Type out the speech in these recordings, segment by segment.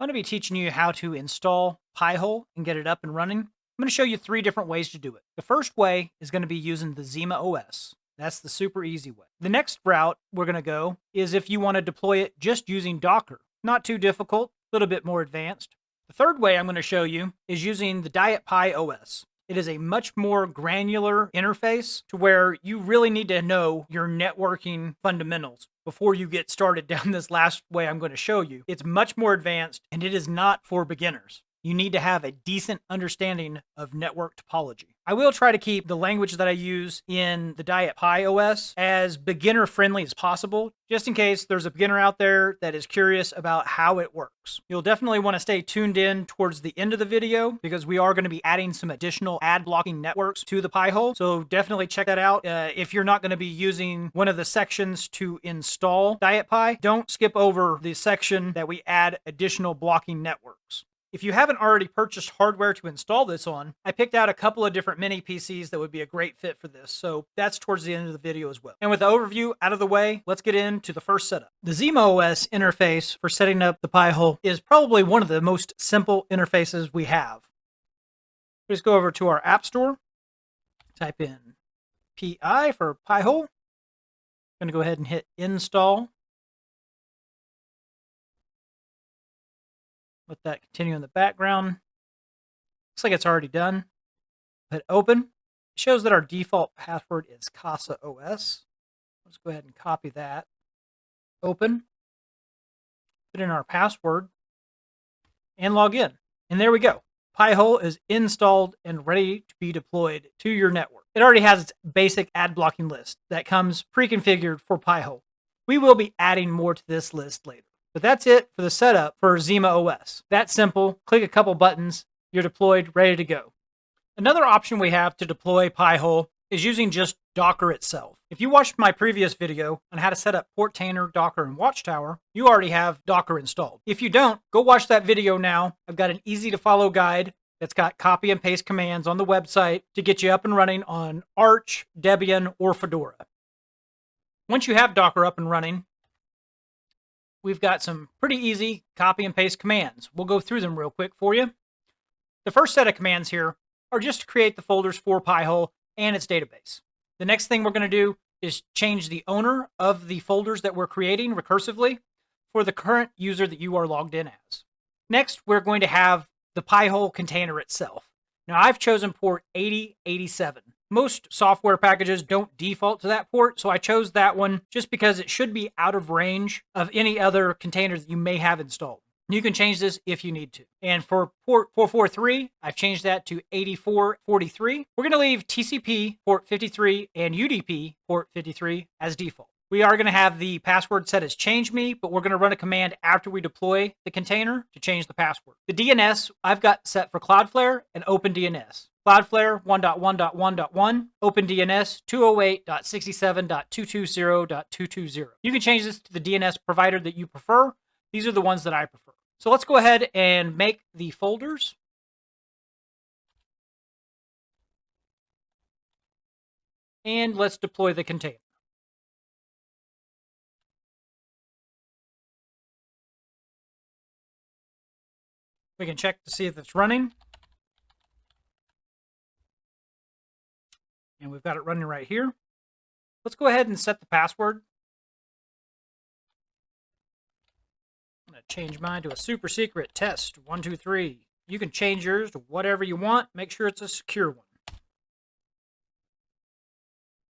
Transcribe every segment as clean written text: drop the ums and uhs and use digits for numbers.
I'm going to be teaching you how to install Pi-hole and get it up and running. I'm going to show you 3 different ways to do it. The first way is going to be using the ZimaOS. That's the super easy way. The next route we're going to go is if you want to deploy it just using Docker. Not too difficult, a little bit more advanced. The third way I'm going to show you is using the DietPi OS. It is a much more granular interface to where you really need to know your networking fundamentals before you get started down this last way I'm going to show you. It's much more advanced and it is not for beginners. You need to have a decent understanding of network topology. I will try to keep the language that I use in the DietPi OS as beginner friendly as possible, just in case there's a beginner out there that is curious about how it works. You'll definitely want to stay tuned in towards the end of the video because we are going to be adding some additional ad blocking networks to the Pi-hole. So definitely check that out. If you're not going to be using one of the sections to install DietPi, don't skip over the section that we add additional blocking networks. If you haven't already purchased hardware to install this on, I picked out a couple of different mini PCs that would be a great fit for this, so that's towards the end of the video as well. And with the overview out of the way, let's get into the first setup. The ZimaOS interface for setting up the Pi-hole is probably one of the most simple interfaces we have. Just go over to our App Store, type in PI for Pi-hole. I'm going to go ahead and hit install. Let that continue in the background. Looks like it's already done. Hit open. It shows that our default password is CasaOS. Let's go ahead and copy that. Open. Put in our password and log in. And there we go. Pi-hole is installed and ready to be deployed to your network. It already has its basic ad blocking list that comes pre-configured for Pi-hole. We will be adding more to this list later. But that's it for the setup for ZimaOS. That's simple. Click a couple buttons. You're deployed, ready to go. Another option we have to deploy Pi-hole is using just Docker itself. If you watched my previous video on how to set up Portainer, Docker, and Watchtower, you already have Docker installed. If you don't, go watch that video now. I've got an easy to follow guide that's got copy and paste commands on the website to get you up and running on Arch, Debian, or Fedora. Once you have Docker up and running, we've got some pretty easy copy and paste commands. We'll go through them real quick for you. The first set of commands here are just to create the folders for Pi-hole and its database. The next thing we're going to do is change the owner of the folders that we're creating recursively for the current user that you are logged in as. Next, we're going to have the Pi-hole container itself. Now, I've chosen port 8087. Most software packages don't default to that port, so I chose that one just because it should be out of range of any other containers that you may have installed. You can change this if you need to. And for port 443, I've changed that to 8443. We're going to leave TCP port 53 and UDP port 53 as default. We are going to have the password set as change me, but we're going to run a command after we deploy the container to change the password. The DNS I've got set for Cloudflare and OpenDNS. Cloudflare 1.1.1.1, OpenDNS 208.67.220.220. You can change this to the DNS provider that you prefer. These are the ones that I prefer. So let's go ahead and make the folders. And let's deploy the container. We can check to see if it's running. And we've got it running right here. Let's go ahead and set the password. I'm going to change mine to a super secret test 123. You can change yours to whatever you want. Make sure it's a secure one.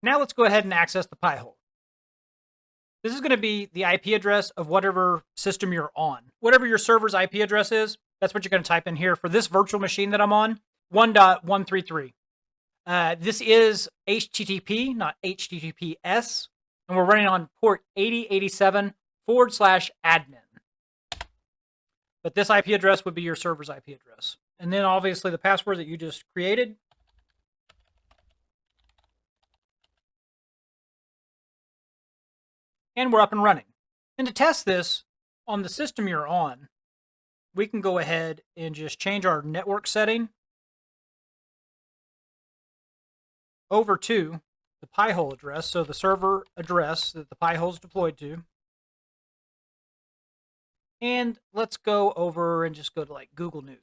Now let's go ahead and access the Pi-hole. This is going to be the IP address of whatever system you're on. Whatever your server's IP address is, that's what you're going to type in here. For this virtual machine that I'm on, 1.133. This is HTTP, not HTTPS, and we're running on port 8087/admin. But this IP address would be your server's IP address. And then obviously the password that you just created. And we're up and running. And to test this on the system you're on, we can go ahead and just change our network setting over to the Pi-hole address, so the server address that the Pi-hole is deployed to. And let's go over and just go to like Google News.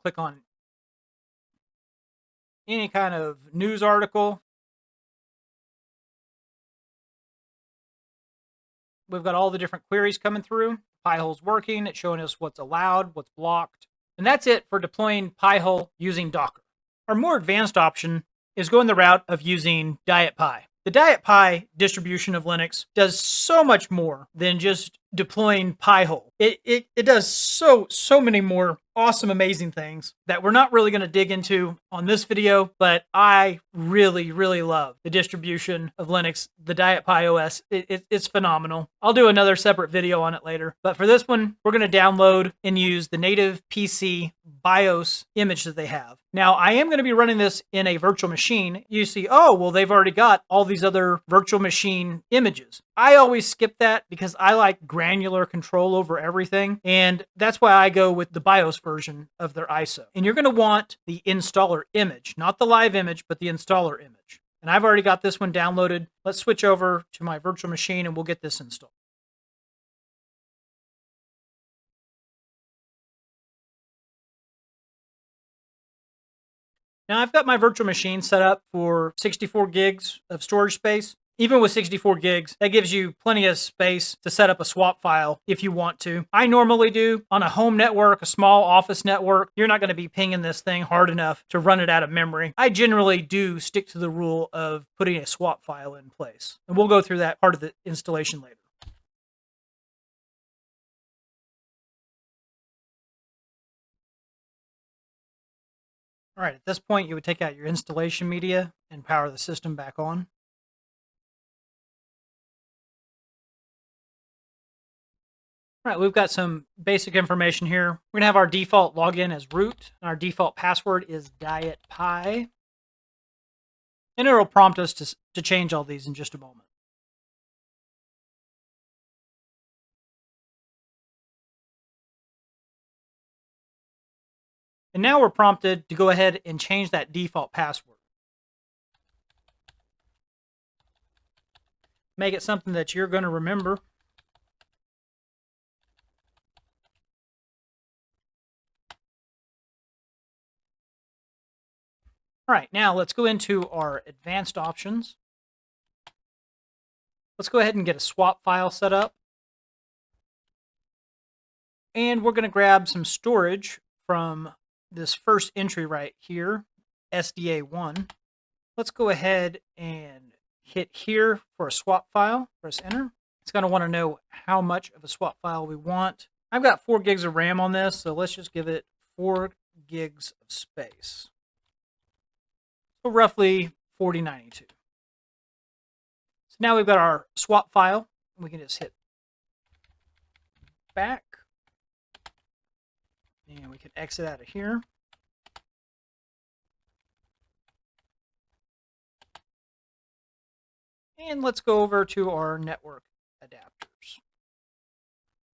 Click on any kind of news article. We've got all the different queries coming through. Pi-hole's working. It's showing us what's allowed, what's blocked. And that's it for deploying Pi-hole using Docker. Our more advanced option is going the route of using DietPi. The DietPi distribution of Linux does so much more than just deploying Pi-hole. It does so many more awesome, amazing things that we're not really going to dig into on this video, but I really love the distribution of Linux, the DietPi OS. It's phenomenal. I'll do another separate video on it later, but for this one, we're going to download and use the native PC BIOS image that they have. Now, I am going to be running this in a virtual machine. You see, oh, well, they've already got all these other virtual machine images. I always skip that because I like granular control over everything, and that's why I go with the BIOS version of their ISO. And you're going to want the installer image, not the live image, but the installer image. And I've already got this one downloaded. Let's switch over to my virtual machine and we'll get this installed. Now I've got my virtual machine set up for 64 gigs of storage space. Even with 64 gigs, that gives you plenty of space to set up a swap file if you want to. I normally do. On a home network, a small office network, you're not going to be pinging this thing hard enough to run it out of memory. I generally do stick to the rule of putting a swap file in place. And we'll go through that part of the installation later. All right, at this point, you would take out your installation media and power the system back on. All right, we've got some basic information here. We're going to have our default login as root, and our default password is DietPi. And it'll prompt us to change all these in just a moment. And now we're prompted to go ahead and change that default password. Make it something that you're going to remember. All right, now let's go into our advanced options. Let's go ahead and get a swap file set up. And we're going to grab some storage from this first entry right here, SDA1. Let's go ahead and hit here for a swap file. Press enter. It's going to want to know how much of a swap file we want. I've got 4 gigs of RAM on this, so let's just give it 4 gigs of space. So roughly 4092. So now we've got our swap file. We can just hit back. And we can exit out of here. And let's go over to our network adapters.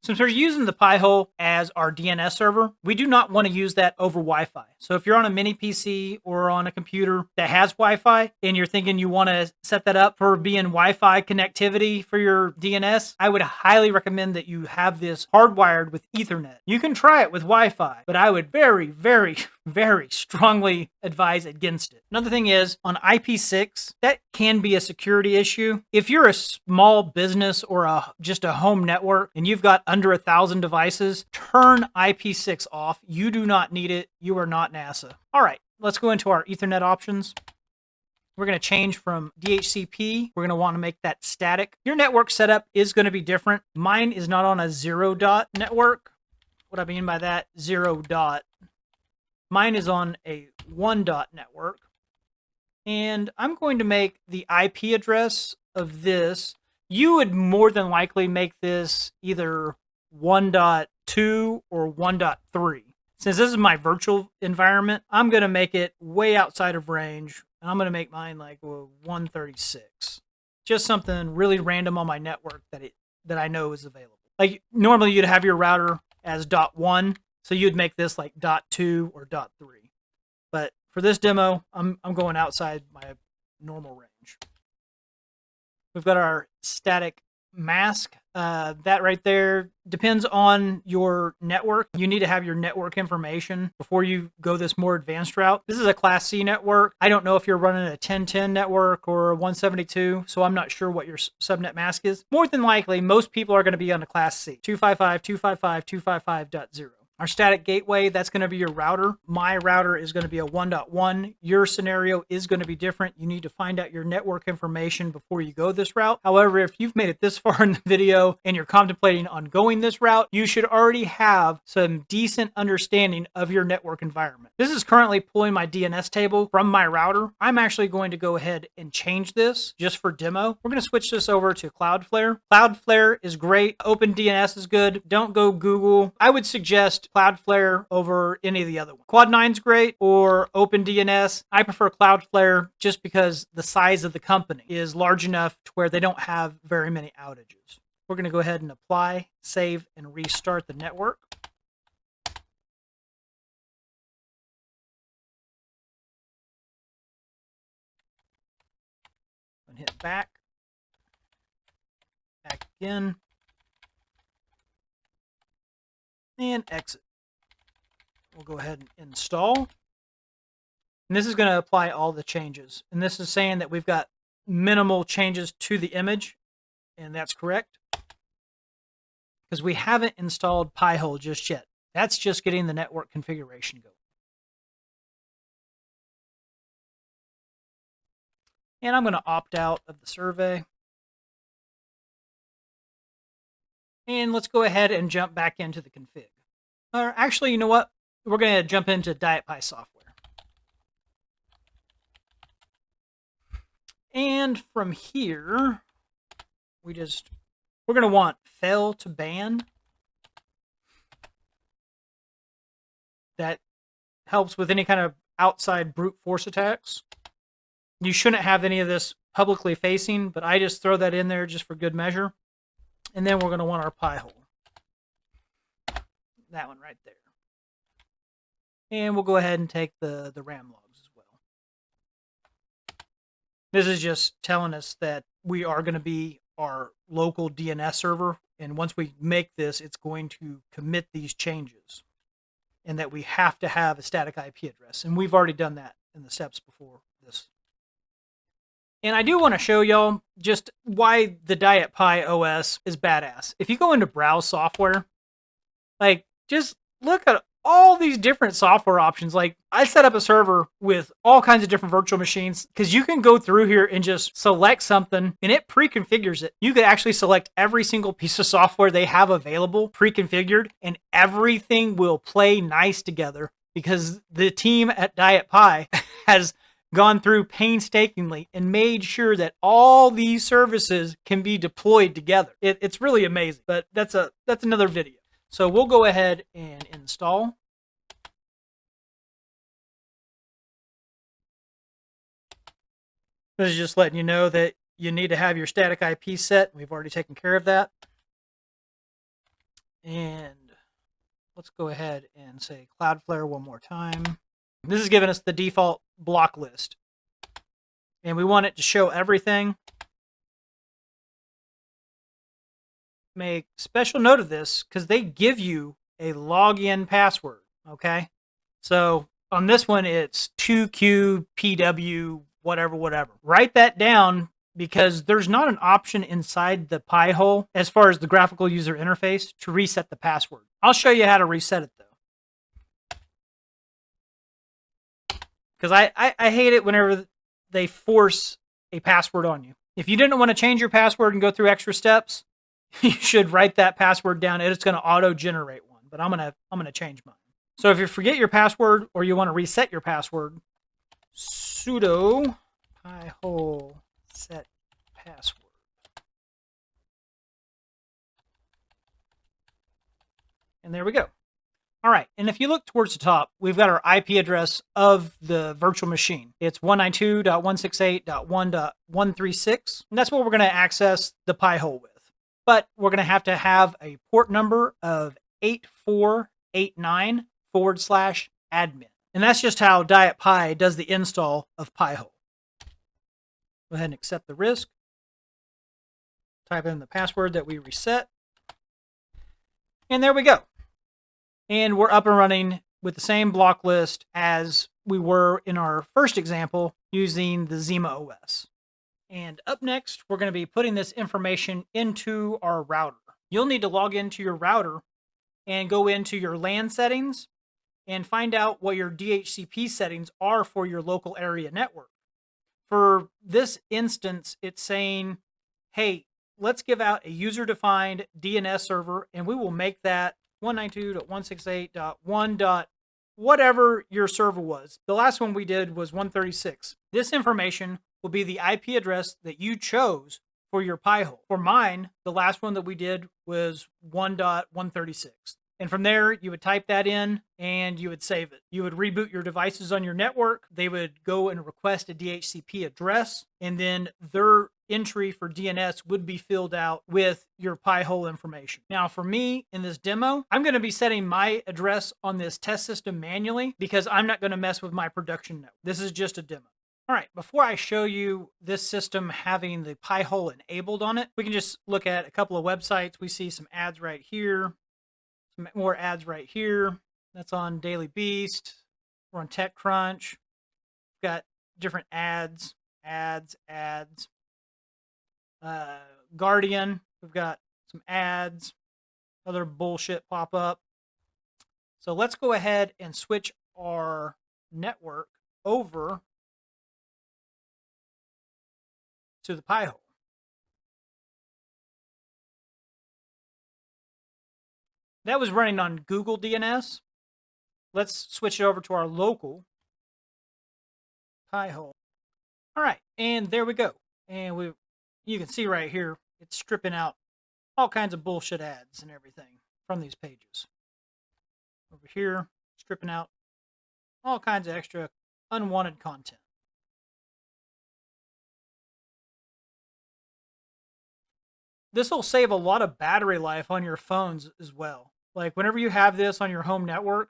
Since we're using the Pi-hole as our DNS server, we do not want to use that over Wi-Fi. So if you're on a mini PC or on a computer that has Wi-Fi and you're thinking you want to set that up for being Wi-Fi connectivity for your DNS, I would highly recommend that you have this hardwired with Ethernet. You can try it with Wi-Fi, but I would very strongly advise against it. Another thing is, on IP6, that can be a security issue. If you're a small business or just a home network and you've got under 1,000 devices, turn IP6 off. You do not need it. You are not NASA. All right, let's go into our Ethernet options. We're going to change from DHCP. We're going to want to make that static. Your network setup is going to be different. Mine is not on a 0-dot network. What I mean by that, 0-dot. Mine is on a 1-dot network. And I'm going to make the IP address of this. You would more than likely make this either 1.2 or 1.3. Since this is my virtual environment, I'm going to make it way outside of range. And I'm going to make mine like 136. Just something really random on my network that I know is available. Like normally you'd have your router as .1, so you'd make this like .2 or .3. But for this demo, I'm going outside my normal range. We've got our static mask. That right there depends on your network. You need to have your network information before you go this more advanced route. This is a Class C network. I don't know if you're running a 1010 network or a 172, so I'm not sure what your subnet mask is. More than likely, most people are going to be on a Class C, 255.255.255.0. Our static gateway, that's going to be your router. My router is going to be a 1.1. Your scenario is going to be different. You need to find out your network information before you go this route. However, if you've made it this far in the video and you're contemplating on going this route, you should already have some decent understanding of your network environment. This is currently pulling my DNS table from my router. I'm actually going to go ahead and change this just for demo. We're going to switch this over to Cloudflare. Cloudflare is great. OpenDNS is good. Don't go Google. I would suggest Cloudflare over any of the other ones. Quad9's great, or OpenDNS. I prefer Cloudflare just because the size of the company is large enough to where they don't have very many outages. We're going to go ahead and apply, save, and restart the network. And hit back again, and exit. We'll go ahead and install. And this is going to apply all the changes. And this is saying that we've got minimal changes to the image, and that's correct. Because we haven't installed Pi-hole just yet. That's just getting the network configuration going. And I'm going to opt out of the survey. And let's go ahead and jump back into the config. Or actually, you know what? We're going to jump into DietPi software. And from here, we're going to want fail to ban. That helps with any kind of outside brute force attacks. You shouldn't have any of this publicly facing, but I just throw that in there just for good measure. And then we're going to want our Pi-hole. That one right there. And we'll go ahead and take the RAM logs as well. This is just telling us that we are going to be our local DNS server. And once we make this, it's going to commit these changes. And that we have to have a static IP address. And we've already done that in the steps before this. And I do want to show y'all just why the DietPi OS is badass. If you go into browse software, like, just look at all these different software options. Like, I set up a server with all kinds of different virtual machines because you can go through here and just select something and it pre-configures it. You could actually select every single piece of software they have available, pre-configured, and everything will play nice together because the team at DietPi has gone through painstakingly and made sure that all these services can be deployed together. It's really amazing, but that's another video. So we'll go ahead and install. This is just letting you know that you need to have your static IP set. We've already taken care of that. And let's go ahead and say Cloudflare one more time. This is giving us the default block list. And we want it to show everything. Make special note of this because they give you a login password, okay? So on this one, it's 2QPW, whatever. Write that down because there's not an option inside the Pi-hole as far as the graphical user interface to reset the password. I'll show you how to reset it, though. Because I hate it whenever they force a password on you. If you didn't want to change your password and go through extra steps, you should write that password down and it's going to auto-generate one. But I'm gonna change mine. So if you forget your password or you want to reset your password, sudo Pi-hole set password. And there we go. All right, and if you look towards the top, we've got our IP address of the virtual machine. It's 192.168.1.136, and that's what we're going to access the Pi-hole with. But we're going to have a port number of 8489/admin. And that's just how DietPi does the install of Pi-hole. Go ahead and accept the risk. Type in the password that we reset. And there we go. And we're up and running with the same block list as we were in our first example using the ZimaOS. And up next, we're going to be putting this information into our router. You'll need to log into your router and go into your LAN settings and find out what your DHCP settings are for your local area network. For this instance, it's saying, hey, let's give out a user-defined DNS server, and we will make that 192.168.1. Whatever your server was. The last one we did was 136. This information will be the IP address that you chose for your Pi-hole. For mine, the last one that we did was 1.136. And from there, you would type that in and you would save it. You would reboot your devices on your network. They would go and request a DHCP address, and then their entry for DNS would be filled out with your Pi-hole information. Now, for me in this demo, I'm going to be setting my address on this test system manually because I'm not going to mess with my production network. This is just a demo. All right, before I show you this system having the Pi-hole enabled on it, we can just look at a couple of websites. We see some ads right here. Some more ads right here. That's on Daily Beast. We're on TechCrunch. We've got different ads. Guardian. We've got some ads. Other bullshit pop up. So let's go ahead and switch our network over to the Pi-hole. That was running on Google DNS. Let's switch it over to our local Pi-hole. All right, and there we go. And you can see right here, it's stripping out all kinds of bullshit ads and everything from these pages. Over here, stripping out all kinds of extra unwanted content. This will save a lot of battery life on your phones as well. Like whenever you have this on your home network,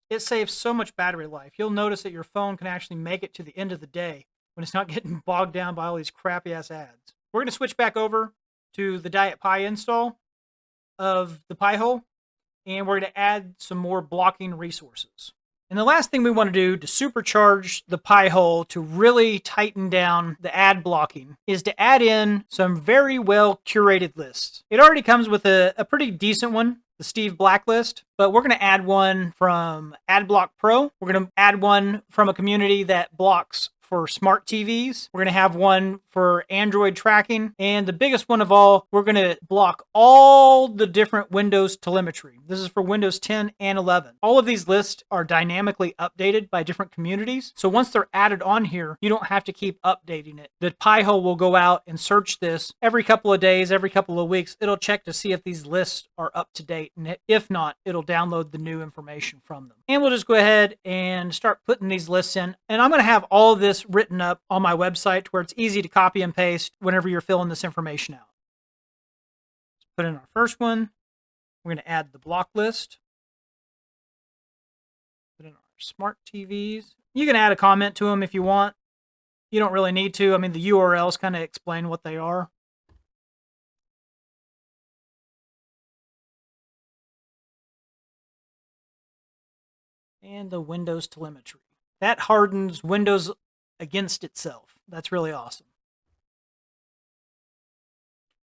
it saves so much battery life. You'll notice that your phone can actually make it to the end of the day when it's not getting bogged down by all these crappy ass ads. We're going to switch back over to the DietPi install of the Pi-hole, and we're going to add some more blocking resources. And the last thing we want to do to supercharge the Pi-hole to really tighten down the ad blocking is to add in some very well curated lists. It already comes with a pretty decent one, the Steve Black list, but we're going to add one from AdBlock Pro. We're going to add one from a community that blocks for smart TVs. We're going to have one for Android tracking. And the biggest one of all, we're going to block all the different Windows telemetry. This is for Windows 10 and 11. All of these lists are dynamically updated by different communities. So once they're added on here, you don't have to keep updating it. The Pi-hole will go out and search this every couple of days, every couple of weeks. It'll check to see if these lists are up to date. And if not, it'll download the new information from them. And we'll just go ahead and start putting these lists in. And I'm going to have all of this written up on my website where it's easy to copy and paste whenever you're filling this information out. Let's put in our first one. We're going to add the block list. Put in our smart TVs. You can add a comment to them if you want. You don't really need to. I mean, the URLs kind of explain what they are. And the Windows telemetry. That hardens Windows against itself. That's really awesome.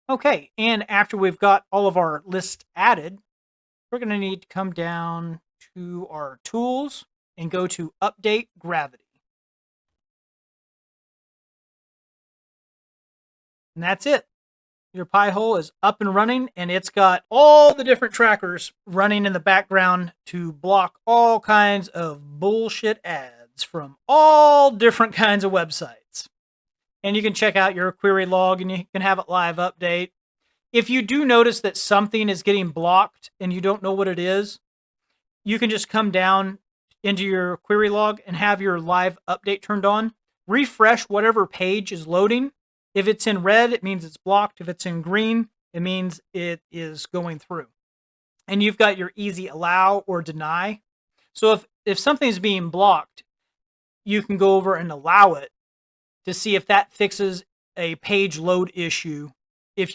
Okay, and after we've got all of our lists added, we're going to need to come down to our tools and go to Update Gravity. And that's it. Your Pi-hole is up and running, and it's got all the different trackers running in the background to block all kinds of bullshit ads from all different kinds of websites. And you can check out your query log and you can have it live update. If you do notice that something is getting blocked and you don't know what it is, you can just come down into your query log and have your live update turned on. Refresh whatever page is loading. If it's in red, it means it's blocked. If it's in green, it means it is going through. And you've got your easy allow or deny. So if something is being blocked, you can go over and allow it to see if that fixes a page load issue if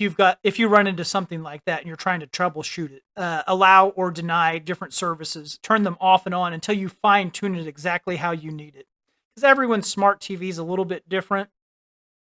you run into something like that and you're trying to troubleshoot it. Allow or deny different services. Turn them off and on until you fine tune it exactly how you need it. Because everyone's smart TV is a little bit different,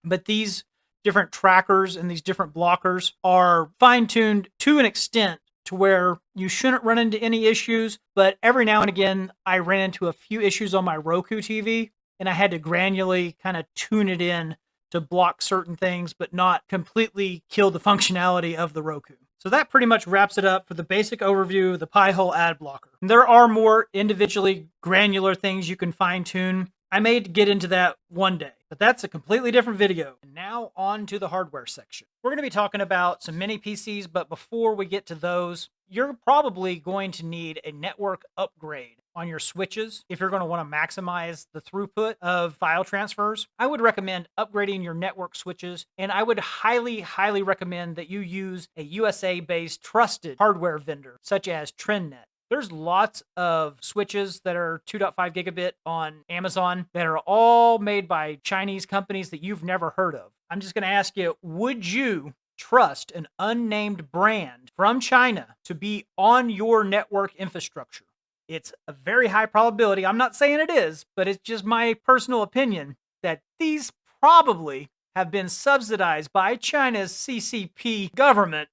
but these different trackers and these different blockers are fine tuned to an extent to where you shouldn't run into any issues. But every now and again, I ran into a few issues on my Roku TV, and I had to granularly kind of tune it in to block certain things, but not completely kill the functionality of the Roku. So that pretty much wraps it up for the basic overview of the Pi-hole ad blocker. There are more individually granular things you can fine tune. I may get into that one day, but that's a completely different video. And now on to the hardware section. We're going to be talking about some mini PCs, but before we get to those, you're probably going to need a network upgrade on your switches if you're going to want to maximize the throughput of file transfers. I would recommend upgrading your network switches, and I would highly, highly recommend that you use a USA-based trusted hardware vendor such as TRENDnet. There's lots of switches that are 2.5 gigabit on Amazon that are all made by Chinese companies that you've never heard of. I'm just going to ask you, would you trust an unnamed brand from China to be on your network infrastructure? It's a very high probability. I'm not saying it is, but it's just my personal opinion that these probably have been subsidized by China's CCP government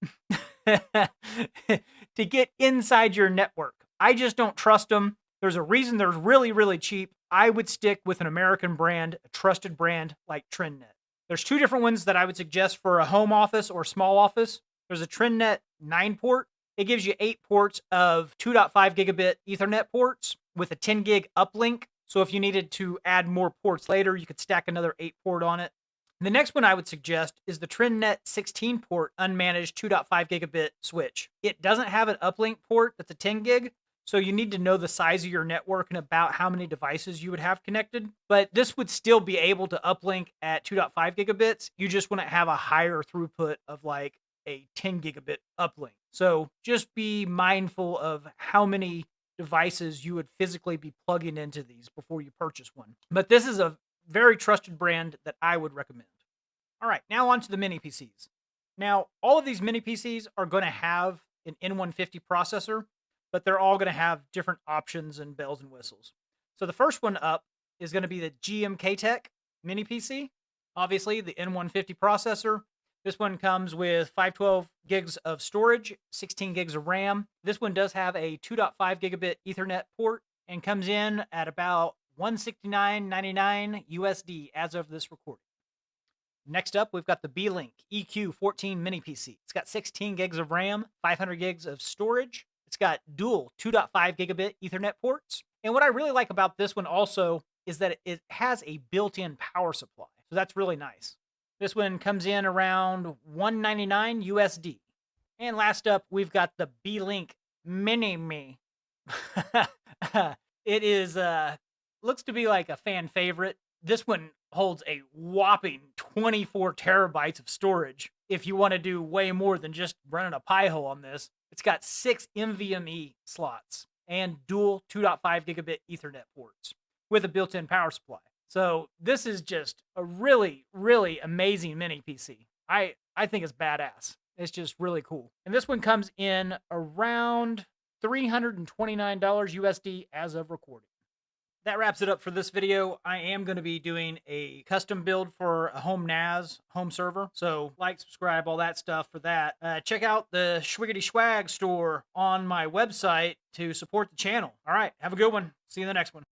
to get inside your network. I just don't trust them. There's a reason they're really, really cheap. I would stick with an American brand, a trusted brand like TRENDnet. There's two different ones that I would suggest for a home office or small office. There's a TRENDnet 9-port. It gives you 8 ports of 2.5 gigabit Ethernet ports with a 10 gig uplink. So if you needed to add more ports later, you could stack another 8 port on it. The next one I would suggest is the TRENDnet 16-port unmanaged 2.5 gigabit switch. It doesn't have an uplink port that's a 10 gig, so you need to know the size of your network and about how many devices you would have connected. But this would still be able to uplink at 2.5 gigabits. You just wouldn't have a higher throughput of like a 10 gigabit uplink. So just be mindful of how many devices you would physically be plugging into these before you purchase one. But this is a very trusted brand that I would recommend. All right, now on to the mini PCs. Now, all of these mini PCs are going to have an N150 processor, but they're all going to have different options and bells and whistles. So the first one up is going to be the GMKtec mini PC. Obviously, the N150 processor. This one comes with 512 gigs of storage, 16 gigs of RAM. This one does have a 2.5 gigabit Ethernet port and comes in at about $169.99 USD as of this recording. Next up, we've got the Beelink EQ14 mini PC. It's got 16 gigs of RAM, 500 gigs of storage. It's got dual 2.5 gigabit Ethernet ports. And what I really like about this one also is that it has a built-in power supply. So that's really nice. This one comes in around $199 USD. And last up, we've got the Beelink Mini. It is looks to be like a fan favorite. This one holds a whopping 24 terabytes of storage. If you want to do way more than just running a Pi-hole on this, it's got 6 NVMe slots and dual 2.5 gigabit Ethernet ports with a built-in power supply. So this is just a really, really amazing mini PC. I think it's badass. It's just really cool. And this one comes in around $329 USD as of recording. That wraps it up for this video. I am going to be doing a custom build for a home NAS, home server. So like, subscribe, all that stuff for that. Check out the Schwiggity Swag store on my website to support the channel. All right, have a good one. See you in the next one.